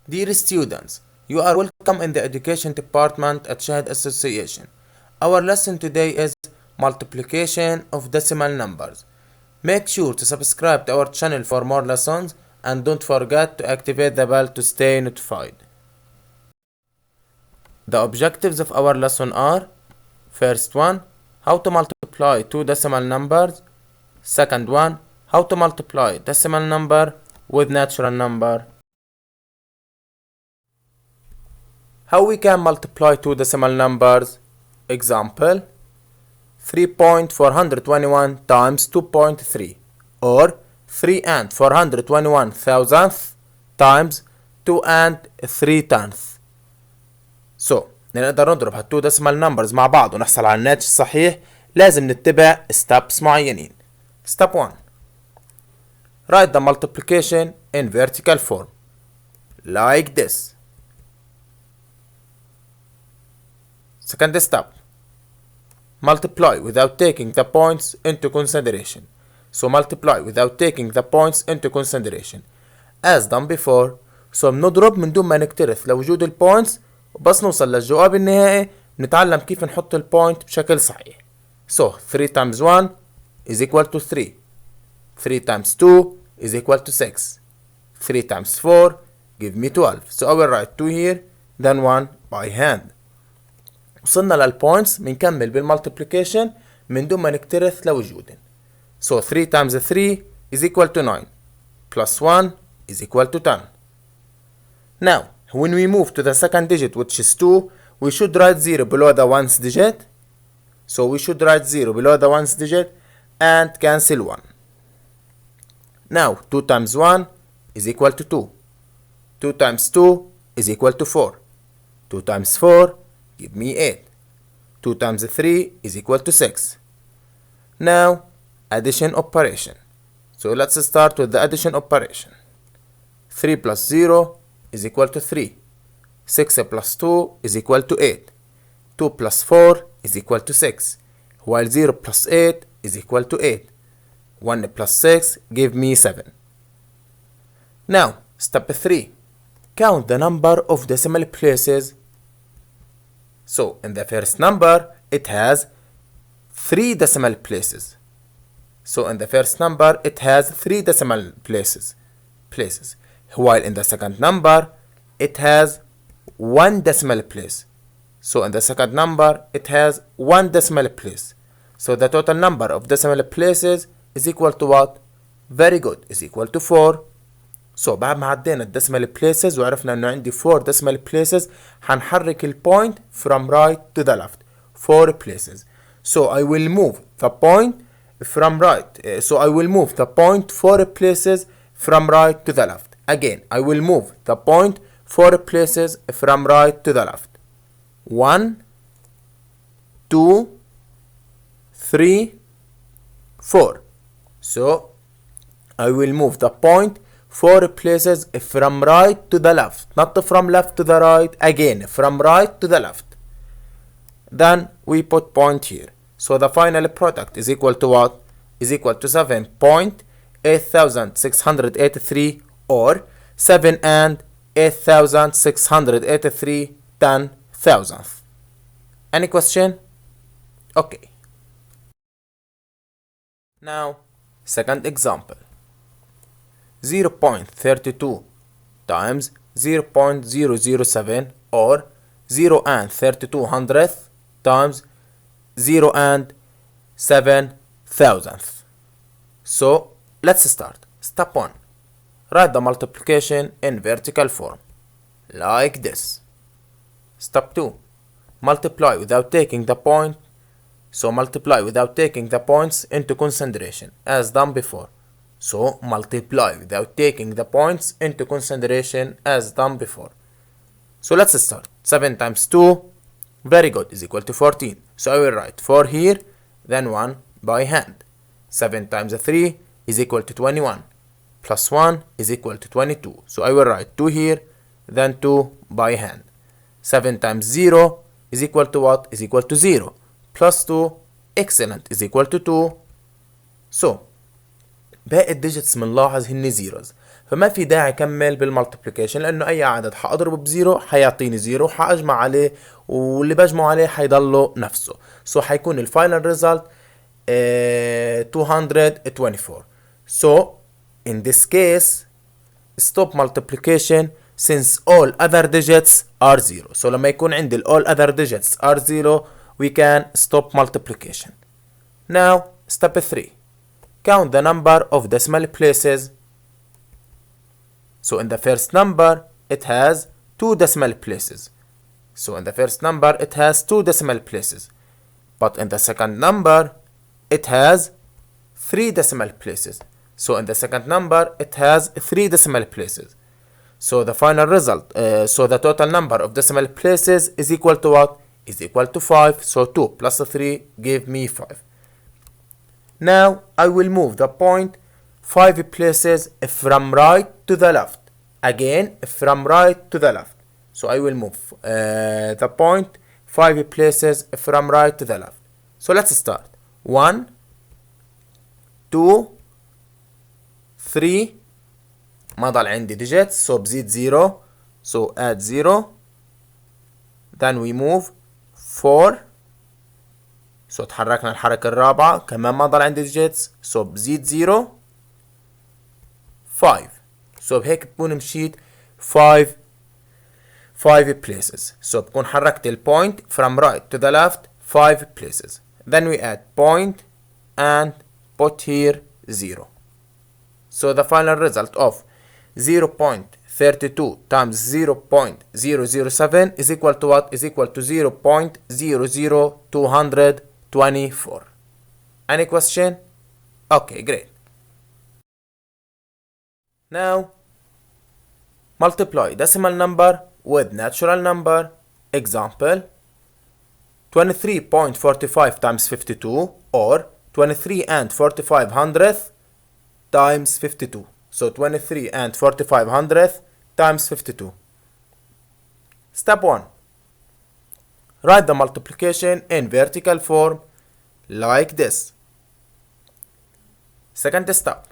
Dear students, you are welcome in the Education Department at SHAHD Association. Our lesson today is multiplication of decimal numbers. Make sure to subscribe to our channel for more lessons and don't forget to activate the bell to stay notified. The objectives of our lesson are: first one, how to multiply two decimal numbers. Second one, how to multiply decimal number with natural number. How we can multiply two decimal numbers. Example, 3.421 times 2.3, or 3 and 421 thousandth times 2 and 3 tenth. So نقدر نضرب هالتو decimal numbers مع بعض ونحصل على الناتج الصحيح. لازم نتبع steps معينين. Step 1, write the multiplication in vertical form like this. Second step, multiply without taking the points into consideration. So multiply without taking the points into consideration as done before. So بنضرب من دون ما نكترث لوجود البوينتس، وبس نوصل للجواب النهائي نتعلم كيف نحط البوينت بشكل صحيح. So 3 times 1 is equal to 3. 3 times 2 is equal to 6. 3 times 4 give me 12. So I will write 2 here, then 1 by hand. وصلنا للبوينتس بنكمل بالمالتيبليكيشن من دون ما نكترث لوجودن. So 3 times 3 is equal to 9 plus 1 is equal to 10. Now when we move to the second digit, which is 2, we should write 0 below the ones digit. So we should write 0 below the ones digit and cancel 1. Now 2 times 1 is equal to 2. 2 times 2 is equal to 4. 2 times 4 give me 8. 2 times 3 is equal to 6. Now addition operation. So let's start with the addition operation. 3 plus 0 is equal to 3. 6 plus 2 is equal to 8. 2 plus 4 is equal to 6. While 0 plus 8 is equal to 8. 1 plus 6 give me 7. Now step 3, count the number of decimal places. So in the first number it has 3 decimal places. So in the first number it has 3 decimal places. While in the second number it has 1 decimal place. So in the second number it has 1 decimal place. So the total number of decimal places is equal to what? Very good, is equal to 4. So بعد ما عدينا الديسمال places وعرفنا انه عندي 4 decimal places، هنحرك البوينت from right to the left 4 places. So I will move the point from right. So I will move the point 4 places from right to the left. Again, I will move the point 4 places from right to the left. 1, 2, 3, 4. So I will move the point 4 places from right to the left, not from left to the right, again from right to the left. Then we put point here. So the final product is equal to what? Is equal to 7.8683, or 7 and 8683 10 thousandth. Any question? Okay. Now second example, 0.32 times 0.007, or 0 and 32 hundredth times 0 and 7 thousandth. So let's start. Step 1, write the multiplication in vertical form like this. Step 2, multiply without taking the point. So multiply without taking the points into consideration as done before. So multiply without taking the points into consideration as done before. So let's start. 7 times 2, very good, is equal to 14. So I will write 4 here, then 1 by hand. 7 times 3 is equal to 21. Plus 1 is equal to 22. So I will write 2 here, then 2 by hand. 7 times 0 is equal to what? Is equal to 0. Plus 2, excellent, is equal to 2. So باقي الديجيتس بنلاحظ هن zeros، فما في داعي اكمل بالمالتيبليكيشن، لانه اي عدد حاضربه بزيرو حيعطيني زيرو، حاجمع عليه واللي بجمعه عليه حيضله نفسه. سو حيكون الفاينل ريزلت 224. So in this case stop multiplication since all other digits are zero. So لما يكون عندي all other digits are zero we can stop multiplication. Now step 3, count the number of decimal places. So in the first number it has 2 decimal places. So in the first number it has 2 decimal places. But in the second number it has 3 decimal places. So in the second number it has 3 decimal places. So the final result, so the total number of decimal places is equal to what? Is equal to 5. So 2 plus 3 give me 5. Now I will move the point 5 places from right to the left. Again from right to the left. So I will move the point 5 places from right to the left. So let's start. 1 2 3 ما ضل عندي digits, so بزيد 0, so add 0. Then we move 4, so تحركنا الحركة الرابعة, كمان ما ضل عندي digits, so بزيد 0. 5, so بهيك بكون مشيت 5 places. So بكون حركت البوينت from right to the left 5 places. Then we add point and put here 0. So the final result of 0.32 times 0.007 is equal to what? Is equal to 0.00224. Any question? Okay, great. Now multiply decimal number with natural number. Example 23.45 times 52, or 23 and 45 hundredth times 52. So 23 and 45 hundredth times 52. Step 1. Write the multiplication in vertical form like this. Second step.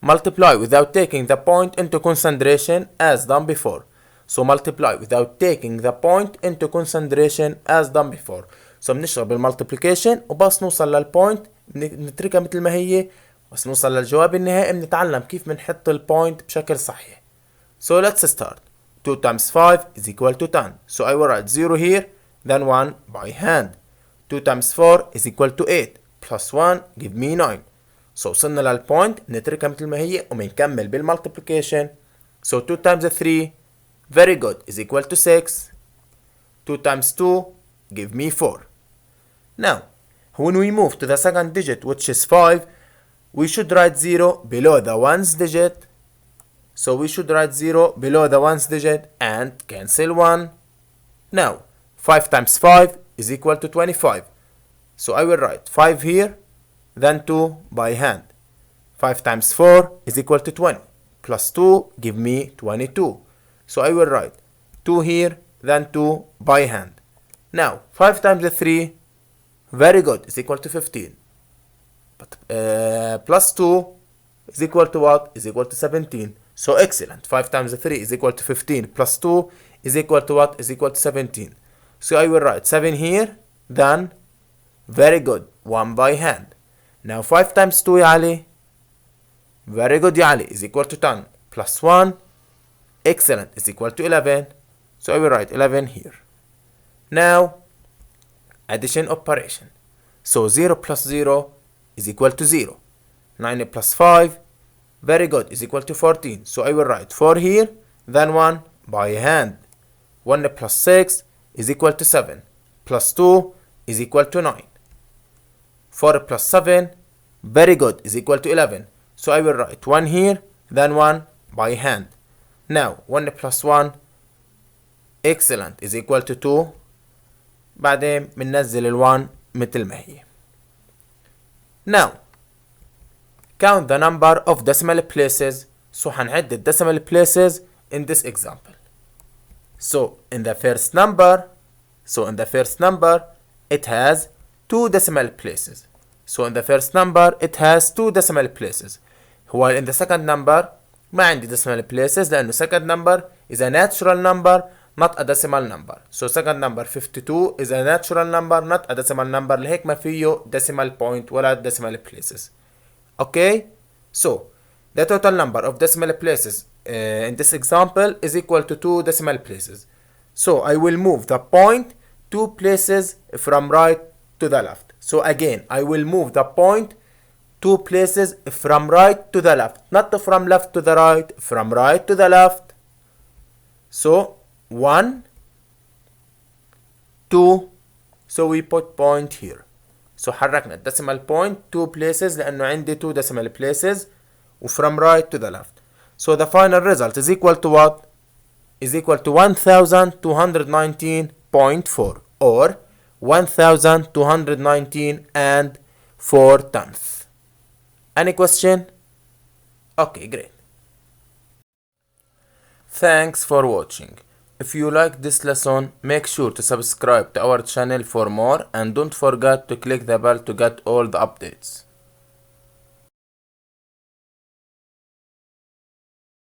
Multiply without taking the point into consideration as done before. So multiply without taking the point into consideration as done before. So بنشتغل بالمالتيبليكيشن وبس نوصل للبوينت بنتركها مثل ما هي، بس نوصل للجواب النهائي بنتعلم كيف بنحط البوينت بشكل صحيح. So let's start. 2 times 5 is equal to 10. So I will write 0 here, then 1 by hand. 2 times 4 is equal to 8 plus 1 give me 9. So وصلنا للبوينت بنتركها مثل ما هي وبنكمل بالمالتيبليكيشن. So 2 times 3 very good is equal to 6. 2 times 2 give me 4. Now when we move to the second digit, which is 5, we should write 0 below the ones digit. So we should write 0 below the ones digit and cancel 1. Now 5 times 5 is equal to 25. So I will write 5 here, then 2 by hand. 5 times 4 is equal to 20. Plus 2 give me 22. So I will write 2 here, then 2 by hand. Now 5 times 3, very good, is equal to 15. But plus 2 is equal to what? Is equal to 17. So excellent. 5 times 3 is equal to 15. Plus 2 is equal to what? Is equal to 17. So I will write 7 here, then very good, 1 by hand. Now 5 times 2 ya Ali, very good ya Ali, is equal to 10. Plus 1, excellent, is equal to 11. So I will write 11 here. Now addition operation. So 0 plus 0 is equal to 0. 9 plus 5, very good, is equal to 14. So I will write 4 here, then 1 by hand. 1 plus 6 is equal to 7. Plus 2 is equal to 9. 4 plus 7, very good, is equal to 11. So I will write 1 here, then 1 by hand. Now 1 plus 1, excellent, is equal to 2. بعدين بننزل ال1 مثل ما هي. Now count the number of decimal places. So هنعد the decimal places in this example. So in the first number it has 2 decimal places. So in the first number it has 2 decimal places. While in the second number ما عندي decimal places لأنه second number is a natural number not a decimal number. So second number 52 is a natural number not a decimal number. لهيك ما فيه decimal point ولا decimal places. Okay? So the total number of decimal places in this example is equal to 2 decimal places. So I will move the point 2 places from right to the left. So again, I will move the point 2 places from right to the left, not from left to the right, from right to the left. So 1, 2, so we put point here. So حركنا decimal point 2 places لأنه عندي 2 decimal places from right to the left. So the final result is equal to what? Is equal to 1219.4 or 1219 and 4/10. Any question? Okay, great. Thanks for watching. If you like this lesson, make sure to subscribe to our channel for more and don't forget to click the bell to get all the updates.